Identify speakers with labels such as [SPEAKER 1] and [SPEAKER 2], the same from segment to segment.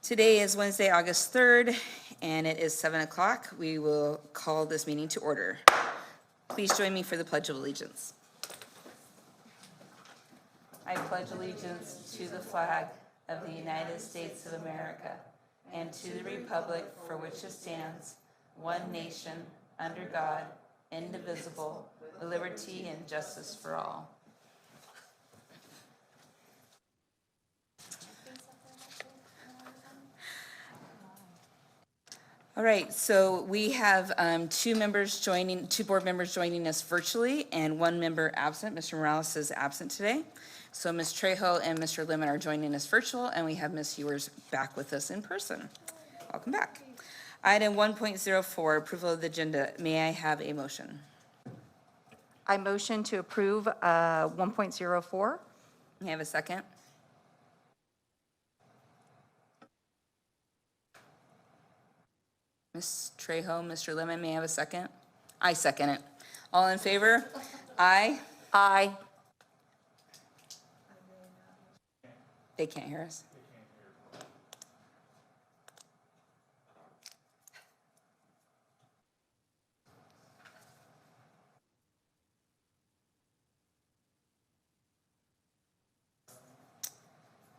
[SPEAKER 1] Today is Wednesday, August 3rd, and it is 7 o'clock. We will call this meeting to order. Please join me for the Pledge of Allegiance. I pledge allegiance to the flag of the United States of America and to the republic for which it stands, one nation, under God, indivisible, with liberty and justice for all. All right, so we have two board members joining us virtually and one member absent. Mr. Morales is absent today. So Ms. Trejo and Mr. Lemon are joining us virtual, and we have Ms. Ewers back with us in person. Welcome back. Item 1.04, approval of the agenda. May I have a motion?
[SPEAKER 2] I motion to approve 1.04.
[SPEAKER 1] May I have a second? Ms. Trejo, Mr. Lemon, may I have a second? I second it. All in favor? Aye.
[SPEAKER 2] Aye.
[SPEAKER 1] They can't hear us.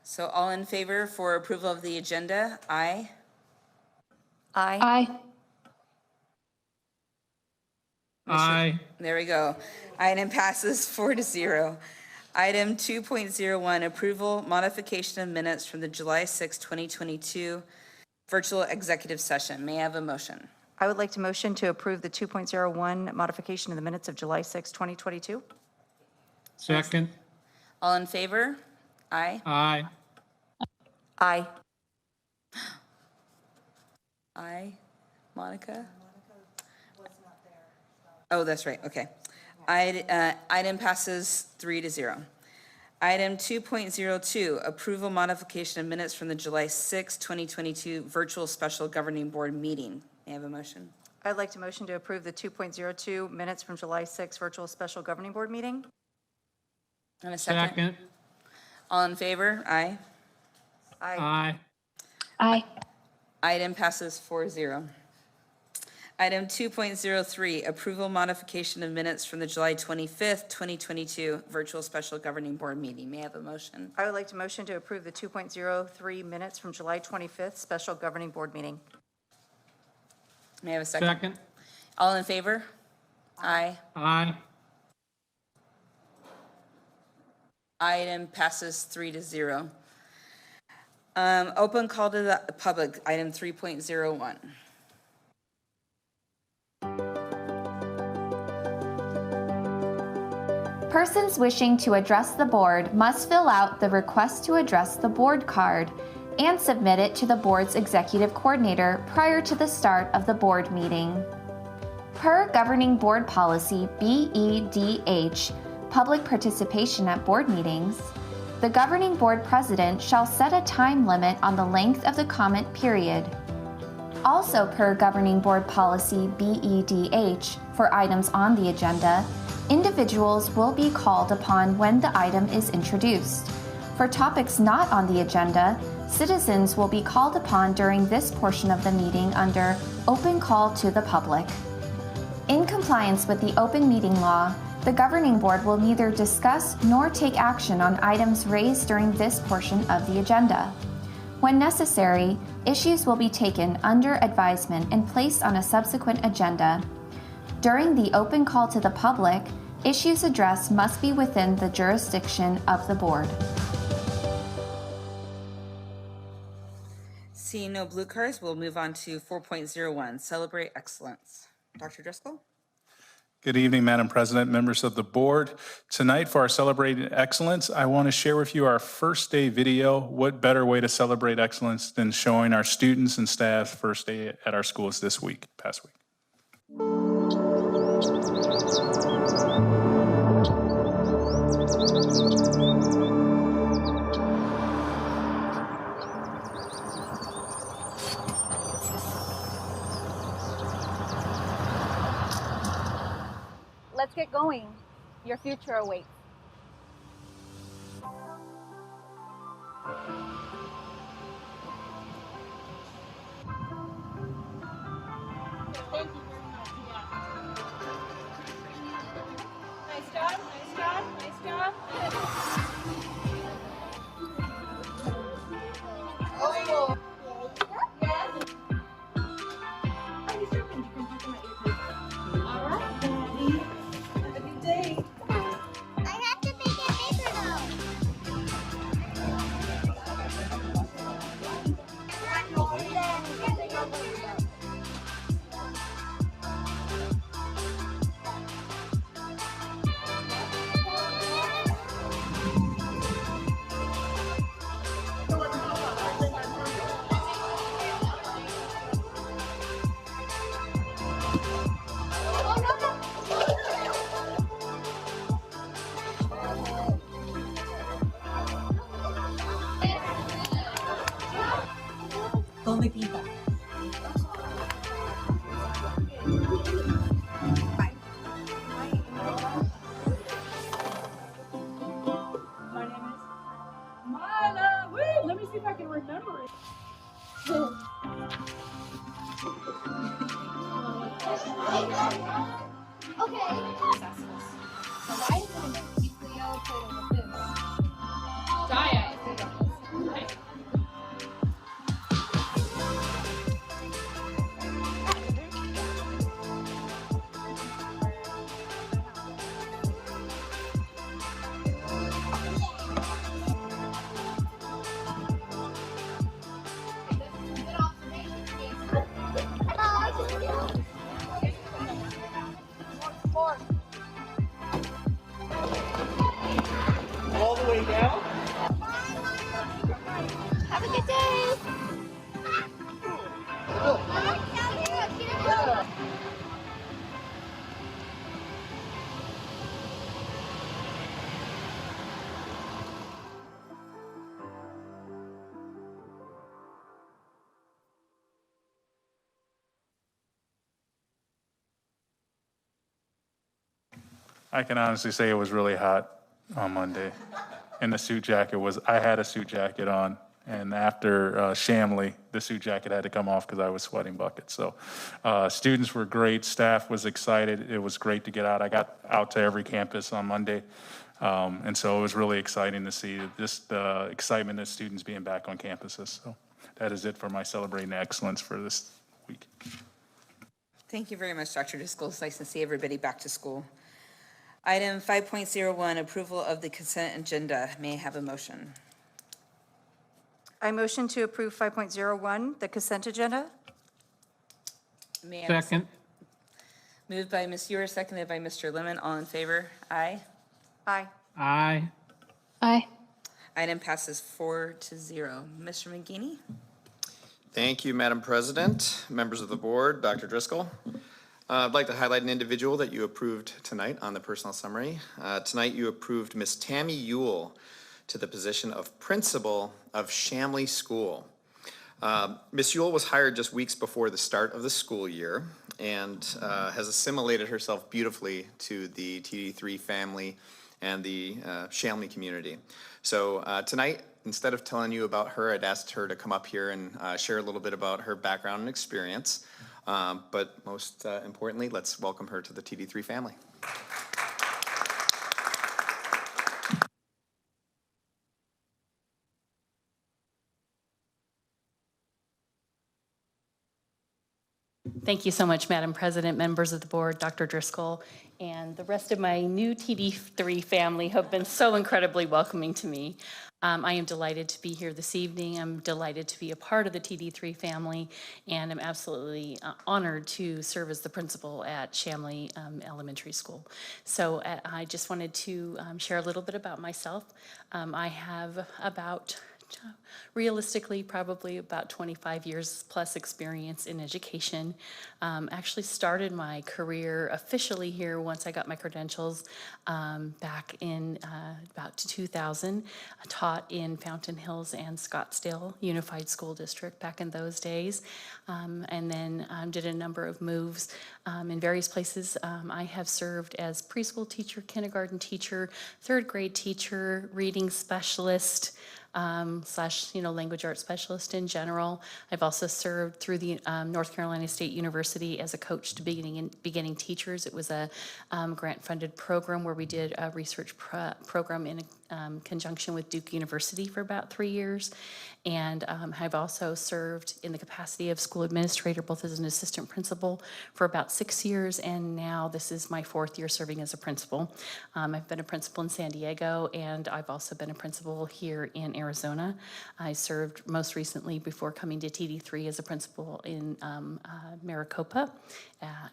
[SPEAKER 1] So all in favor for approval of the agenda? Aye.
[SPEAKER 2] Aye.
[SPEAKER 3] Aye.
[SPEAKER 4] Aye.
[SPEAKER 1] There we go. Item passes 4-0. Item 2.01, approval modification of minutes from the July 6, 2022 virtual executive session. May I have a motion?
[SPEAKER 2] I would like to motion to approve the 2.01 modification of the minutes of July 6, 2022.
[SPEAKER 4] Second.
[SPEAKER 1] All in favor? Aye.
[SPEAKER 4] Aye.
[SPEAKER 2] Aye.
[SPEAKER 1] Aye. Monica? Oh, that's right, okay. Item passes 3-0. Item 2.02, approval modification of minutes from the July 6, 2022 virtual special governing board meeting. May I have a motion?
[SPEAKER 2] I'd like to motion to approve the 2.02 minutes from July 6 virtual special governing board meeting.
[SPEAKER 1] And a second? All in favor? Aye.
[SPEAKER 2] Aye.
[SPEAKER 4] Aye.
[SPEAKER 3] Aye.
[SPEAKER 1] Item passes 4-0. Item 2.03, approval modification of minutes from the July 25th, 2022 virtual special governing board meeting. May I have a motion?
[SPEAKER 2] I would like to motion to approve the 2.03 minutes from July 25th special governing board meeting.
[SPEAKER 1] May I have a second?
[SPEAKER 4] Second.
[SPEAKER 1] All in favor? Aye.
[SPEAKER 4] Aye.
[SPEAKER 1] Item passes 3-0. Open call to the public, item 3.01.
[SPEAKER 3] Persons wishing to address the board must fill out the request to address the board card and submit it to the board's executive coordinator prior to the start of the board meeting. Per governing board policy BEDH, public participation at board meetings, the governing board president shall set a time limit on the length of the comment period. Also per governing board policy BEDH, for items on the agenda, individuals will be called upon when the item is introduced. For topics not on the agenda, citizens will be called upon during this portion of the meeting under Open Call to the Public. In compliance with the open meeting law, the governing board will neither discuss nor take action on items raised during this portion of the agenda. When necessary, issues will be taken under advisement and placed on a subsequent agenda. During the open call to the public, issues addressed must be within the jurisdiction of the board.
[SPEAKER 1] Seeing no blue cards, we'll move on to 4.01, celebrate excellence. Dr. Driscoll?
[SPEAKER 5] Good evening, Madam President, members of the board. Tonight for our Celebrating Excellence, I want to share with you our first day video. What better way to celebrate excellence than showing our students and staff first day at our schools this week, past week.
[SPEAKER 6] Let's get going. Your future awaits.
[SPEAKER 7] ¿Dónde quita? My name is Mila. Woo! Let me see if I can remember it.
[SPEAKER 8] All the way down.
[SPEAKER 6] Have a good day.
[SPEAKER 5] I can honestly say it was really hot on Monday. And the suit jacket I had a suit jacket on. And after Shamley, the suit jacket had to come off because I was sweating buckets. So students were great, staff was excited. It was great to get out. I got out to every campus on Monday. And so it was really exciting to see the excitement of students being back on campuses. So that is it for my Celebrating Excellence for this week.
[SPEAKER 1] Thank you very much, Dr. Driscoll. It's nice to see everybody back to school. Item 5.01, approval of the consent agenda. May I have a motion?
[SPEAKER 2] I motion to approve 5.01, the consent agenda.
[SPEAKER 1] May I have a
[SPEAKER 4] Second.
[SPEAKER 1] Moved by Ms. Ewer, seconded by Mr. Lemon. All in favor? Aye.
[SPEAKER 2] Aye.
[SPEAKER 4] Aye.
[SPEAKER 6] Aye.
[SPEAKER 1] Item passes 4-0. Mr. McGinney?
[SPEAKER 9] Thank you, Madam President, members of the board, Dr. Driscoll. I'd like to highlight an individual that you approved tonight on the personnel summary. Tonight you approved Ms. Tammy Ewell to the position of principal of Shamley School. Ms. Ewell was hired just weeks before the start of the school year and has assimilated herself beautifully to the TD3 family and the Shamley community. So tonight, instead of telling you about her, I'd asked her to come up here and share a little bit about her background and experience. But most importantly, let's welcome her to the TD3 family.
[SPEAKER 10] Thank you so much, Madam President, members of the board, Dr. Driscoll, and the rest of my new TD3 family have been so incredibly welcoming to me. I am delighted to be here this evening. I'm delighted to be a part of the TD3 family, and I'm absolutely honored to serve as the principal at Shamley Elementary School. So I just wanted to share a little bit about myself. I have realistically, probably about 25 years plus experience in education. Actually started my career officially here once I got my credentials back in about 2000. I taught in Fountain Hills and Scottsdale Unified School District back in those days. And then did a number of moves in various places. I have served as preschool teacher, kindergarten teacher, third grade teacher, reading specialist, slash language arts specialist in general. I've also served through the North Carolina State University as a coach to beginning teachers. It was a grant-funded program where we did a research program in conjunction with Duke University for about 3 years. And I've also served in the capacity of school administrator, both as an assistant principal for about 6 years, and now this is my 4th year serving as a principal. I've been a principal in San Diego, and I've also been a principal here in Arizona. I served most recently before coming to TD3 as a principal in Maricopa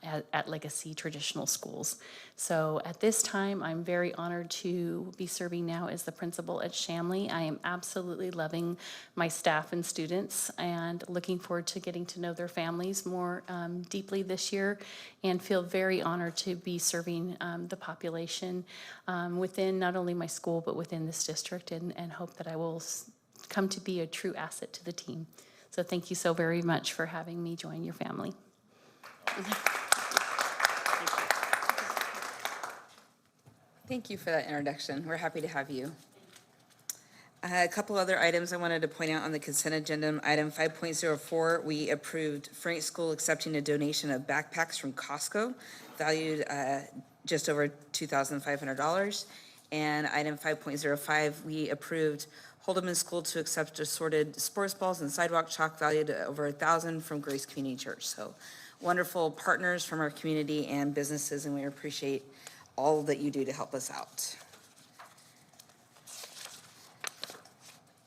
[SPEAKER 10] at Legacy Traditional Schools. So at this time, I'm very honored to be serving now as the principal at Shamley. I am absolutely loving my staff and students and looking forward to getting to know their families more deeply this year, and feel very honored to be serving the population within not only my school but within this district, and hope that I will come to be a true asset to the team. So thank you so very much for having me join your family.
[SPEAKER 1] Thank you for that introduction. We're happy to have you. A couple other items I wanted to point out on the consent agenda. Item 5.04, we approved Frank School accepting a donation of backpacks from Costco valued just over $2,500. And item 5.05, we approved Holdeman School to accept assorted sports balls and sidewalk chalk valued at over $1,000 from Grace Community Church. So wonderful partners from our community and businesses, and we appreciate all that you do to help us out.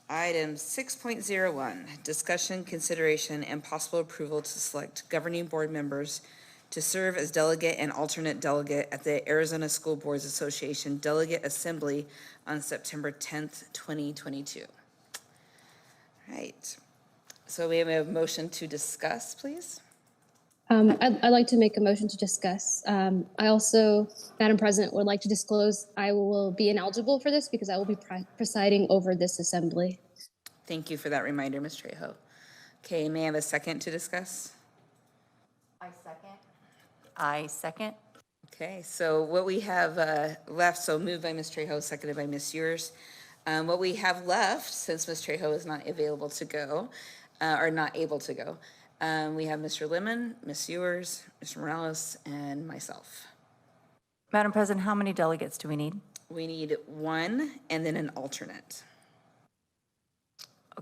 [SPEAKER 1] Item 6.01, discussion, consideration, and possible approval to select governing board members to serve as delegate and alternate delegate at the Arizona School Boards Association Delegate Assembly on September 10th, 2022. All right, so we have a motion to discuss, please.
[SPEAKER 6] I'd like to make a motion to discuss. I also, Madam President, would like to disclose I will be ineligible for this because I will be presiding over this assembly.
[SPEAKER 1] Thank you for that reminder, Ms. Trejo. Okay, may I have a second to discuss?
[SPEAKER 2] I second.
[SPEAKER 1] Okay, so what we have left, so moved by Ms. Trejo, seconded by Ms. Ewers. What we have left, since Ms. Trejo is not available to go, or not able to go, we have Mr. Lemon, Ms. Ewers, Mr. Morales, and myself.
[SPEAKER 2] Madam President, how many delegates do we need?
[SPEAKER 1] We need one and then an alternate.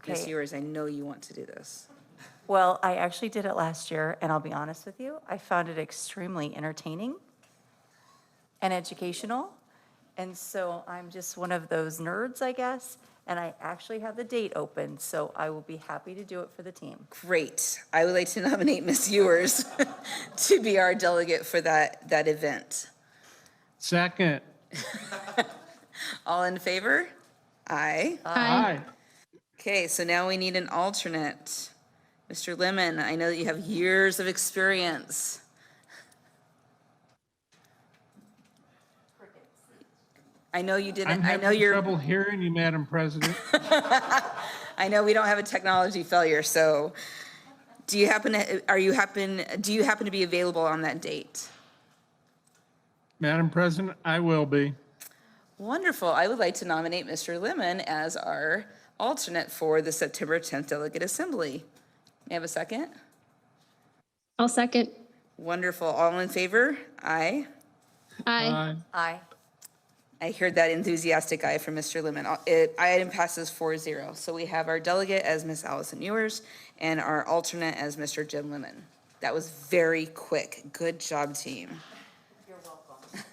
[SPEAKER 1] Ms.
[SPEAKER 2] Okay,
[SPEAKER 1] Ewers, I know you want to do this.
[SPEAKER 2] well, I actually did it last year, and I'll be honest with you, I found it extremely entertaining and educational. And so I'm just one of those nerds, I guess, and I actually have the date open, so I will be happy to do it for the team.
[SPEAKER 1] Great. I would like to nominate Ms. Ewers to be our delegate for that event.
[SPEAKER 4] Second.
[SPEAKER 1] All in favor? Aye.
[SPEAKER 4] Aye.
[SPEAKER 1] Okay, so now we need an alternate. Mr. Lemon, I know that you have years of experience. I know you didn't,
[SPEAKER 4] I'm
[SPEAKER 1] I know
[SPEAKER 4] having
[SPEAKER 1] you're,
[SPEAKER 4] trouble hearing you, Madam President.
[SPEAKER 1] I know we don't have a technology failure, so do you happen to be available on that date?
[SPEAKER 4] Madam President, I will be.
[SPEAKER 1] Wonderful. I would like to nominate Mr. Lemon as our alternate for the September 10th Delegate Assembly. May I have a second?
[SPEAKER 6] I'll second.
[SPEAKER 1] Wonderful. All in favor? Aye.
[SPEAKER 6] Aye.
[SPEAKER 2] Aye.
[SPEAKER 1] I heard that enthusiastic aye from Mr. Lemon. Item passes 4-0. So we have our delegate as Ms. Allison Ewers and our alternate as Mr. Jim Lemon. That was very quick. Good job, team.
[SPEAKER 2] You're welcome.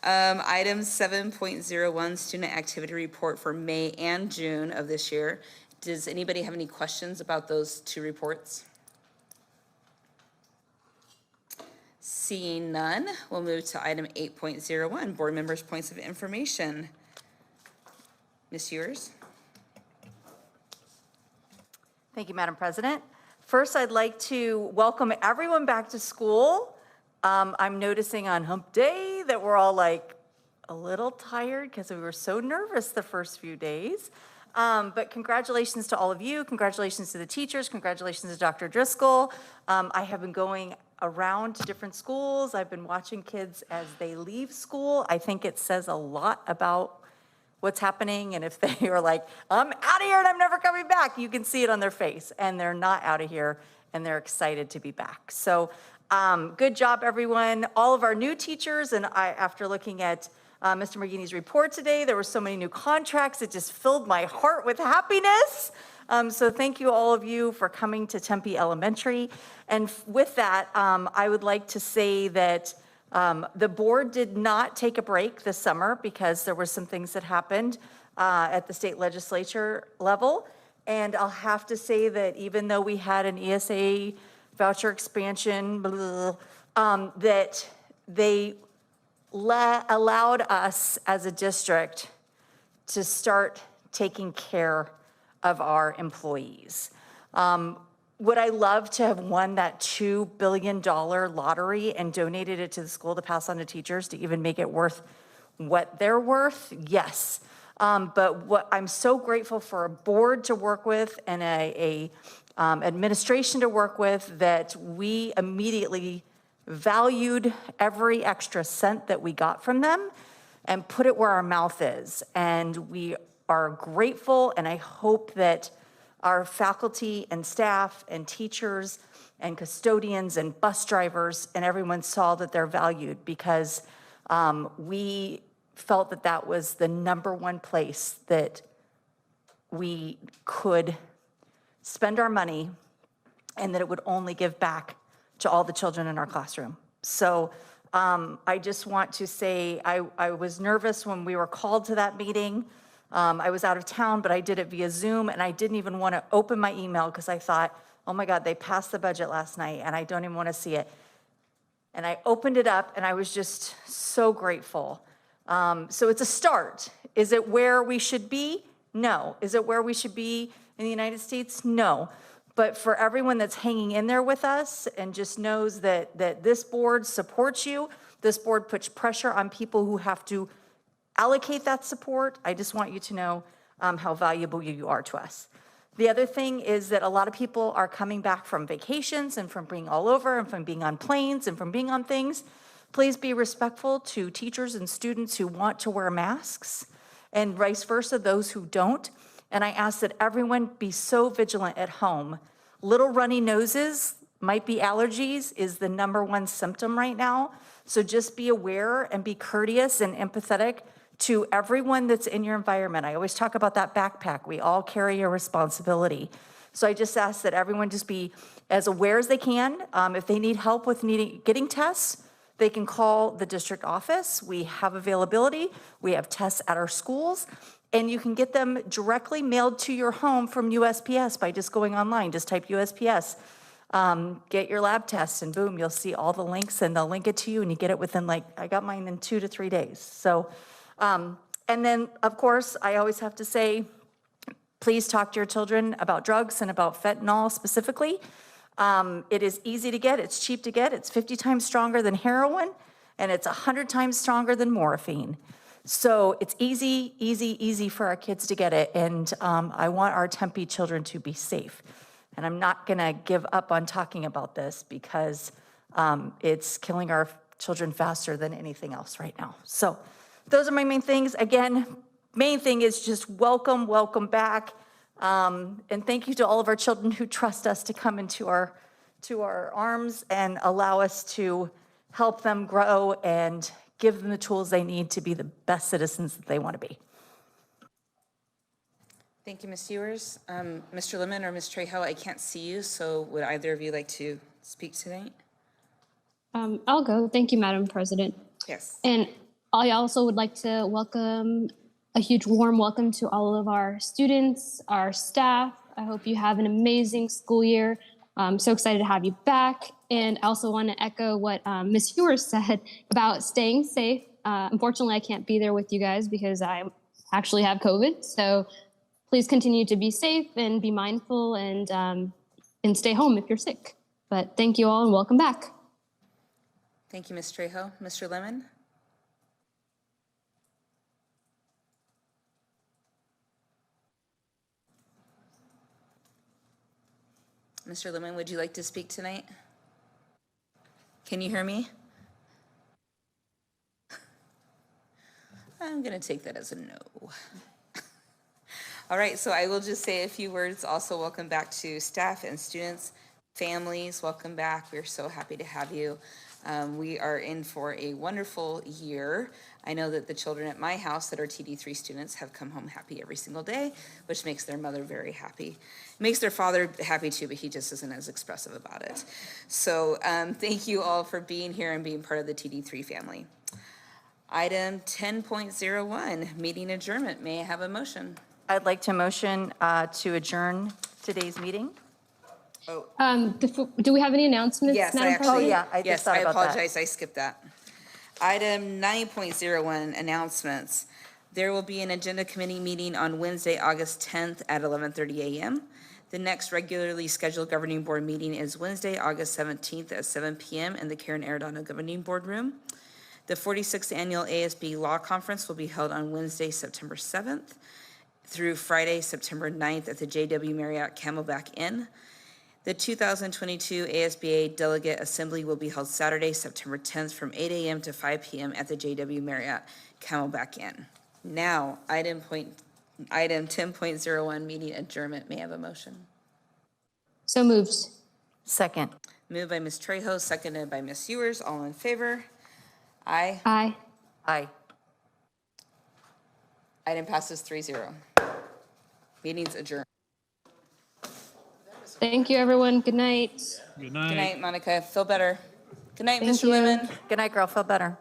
[SPEAKER 1] Item 7.01, student activity report for May and June of this year. Does anybody have any questions about those two reports? Seeing none, we'll move to item 8.01, board members' points of information. Ms. Ewers?
[SPEAKER 2] Thank you, Madam President. First, I'd like to welcome everyone back to school. I'm noticing on hump day that we're all like a little tired because we were so nervous the first few days. But congratulations to all of you. Congratulations to the teachers. Congratulations to Dr. Driscoll. I have been going around to different schools. I've been watching kids as they leave school. I think it says a lot about what's happening. And if they are like, I'm out of here and I'm never coming back, you can see it on their face. And they're not out of here and they're excited to be back. So good job, everyone. All of our new teachers, and after looking at Mr. McGinney's report today, there were so many new contracts. It just filled my heart with happiness. So thank you, all of you, for coming to Tempe Elementary. And with that, I would like to say that the board did not take a break this summer because there were some things that happened at the state legislature level. And I'll have to say that even though we had an ESA voucher expansion, that they allowed us as a district to start taking care of our employees. Would I love to have won that $2 billion lottery and donated it to the school to pass on to teachers to even make it worth what they're worth? Yes. But what I'm so grateful for a board to work with and a administration to work with, that we immediately valued every extra cent that we got from them and put it where our mouth is. And we are grateful, and I hope that our faculty and staff and teachers and custodians and bus drivers and everyone saw that they're valued, because we felt that that was the number one place that we could spend our money, and that it would only give back to all the children in our classroom. So I just want to say, I was nervous when we were called to that meeting. I was out of town, but I did it via Zoom, and I didn't even want to open my email because I thought, oh my God, they passed the budget last night and I don't even want to see it. And I opened it up and I was just so grateful. So it's a start. Is it where we should be? No. Is it where we should be in the United States? No. But for everyone that's hanging in there with us and just knows that this board supports you, this board puts pressure on people who have to allocate that support, I just want you to know how valuable you are to us. The other thing is that a lot of people are coming back from vacations and from being all over and from being on planes and from being on things. Please be respectful to teachers and students who want to wear masks, and vice versa, those who don't. And I ask that everyone be so vigilant at home. Little runny noses might be allergies, is the number one symptom right now. So just be aware and be courteous and empathetic to everyone that's in your environment. I always talk about that backpack. We all carry a responsibility. So I just ask that everyone just be as aware as they can. If they need help with getting tests, they can call the district office. We have availability. We have tests at our schools, and you can get them directly mailed to your home from USPS by just going online. Just type USPS, get your lab tests, and boom, you'll see all the links, and they'll link it to you, and you get it within, I got mine in 2 to 3 days. So, and then, of course, I always have to say, please talk to your children about drugs and about fentanyl specifically. It is easy to get, it's cheap to get, it's 50 times stronger than heroin, and it's 100 times stronger than morphine. So it's easy, easy, easy for our kids to get it, and I want our Tempe children to be safe. And I'm not gonna give up on talking about this because it's killing our children faster than anything else right now. So those are my main things. Again, main thing is just welcome back. And thank you to all of our children who trust us to come into our arms and allow us to help them grow and give them the tools they need to be the best citizens that they want to be.
[SPEAKER 1] Thank you, Ms. Ewers. Mr. Lemon or Ms. Trejo, I can't see you, so would either of you like to speak tonight?
[SPEAKER 6] I'll go. Thank you, Madam President.
[SPEAKER 1] Yes.
[SPEAKER 6] And I also would like to welcome a huge warm welcome to all of our students, our staff. I hope you have an amazing school year. I'm so excited to have you back. And I also want to echo what Ms. Ewers said about staying safe. Unfortunately, I can't be there with you guys because I actually have COVID. So please continue to be safe and be mindful and stay home if you're sick. But thank you all and welcome back.
[SPEAKER 1] Thank you, Ms. Trejo. Mr. Lemon? Mr. Lemon, would you like to speak tonight? Can you hear me? I'm going to take that as a no. All right, so I will just say a few words. Also, welcome back to staff and students, families. Welcome back. We're so happy to have you. We are in for a wonderful year. I know that the children at my house that are TD3 students have come home happy every single day, which makes their mother very happy. It makes their father happy too, but he just isn't as expressive about it. So thank you all for being here and being part of the TD3 family. Item 10.01, meeting adjournment. May I have a motion?
[SPEAKER 2] I'd like to motion to adjourn today's meeting.
[SPEAKER 6] Do we have any announcements,
[SPEAKER 1] Yes,
[SPEAKER 6] Madam
[SPEAKER 1] I
[SPEAKER 6] President?
[SPEAKER 2] Oh, yeah, I just thought about that.
[SPEAKER 1] apologize, I skipped that. Item 9.01, announcements. There will be an agenda committee meeting on Wednesday, August 10th at 11:30 a.m. The next regularly scheduled governing board meeting is Wednesday, August 17th at 7 p.m. in the Karen Arredondo Governing Board Room. The 46th Annual ASB Law Conference will be held on Wednesday, September 7th through Friday, September 9th at the JW Marriott Camelback Inn. The 2022 ASBA Delegate Assembly will be held Saturday, September 10th from 8 a.m. to 5 p.m. at the JW Marriott Camelback Inn. Now, item 10.01, meeting adjournment. May I have a motion?
[SPEAKER 6] So moved.
[SPEAKER 2] Second.
[SPEAKER 1] Moved by Ms. Trejo, seconded by Ms. Ewers. All in favor? Aye.
[SPEAKER 6] Aye.
[SPEAKER 2] Aye.
[SPEAKER 1] Item passes 3-0. Meeting's adjourned.
[SPEAKER 6] Thank you, everyone. Good night.
[SPEAKER 4] Good night.
[SPEAKER 1] Good night, Monica. Feel better. Good night,
[SPEAKER 6] Thank
[SPEAKER 1] Mr.
[SPEAKER 6] you.
[SPEAKER 1] Lemon.
[SPEAKER 2] Good night, girl. Feel better.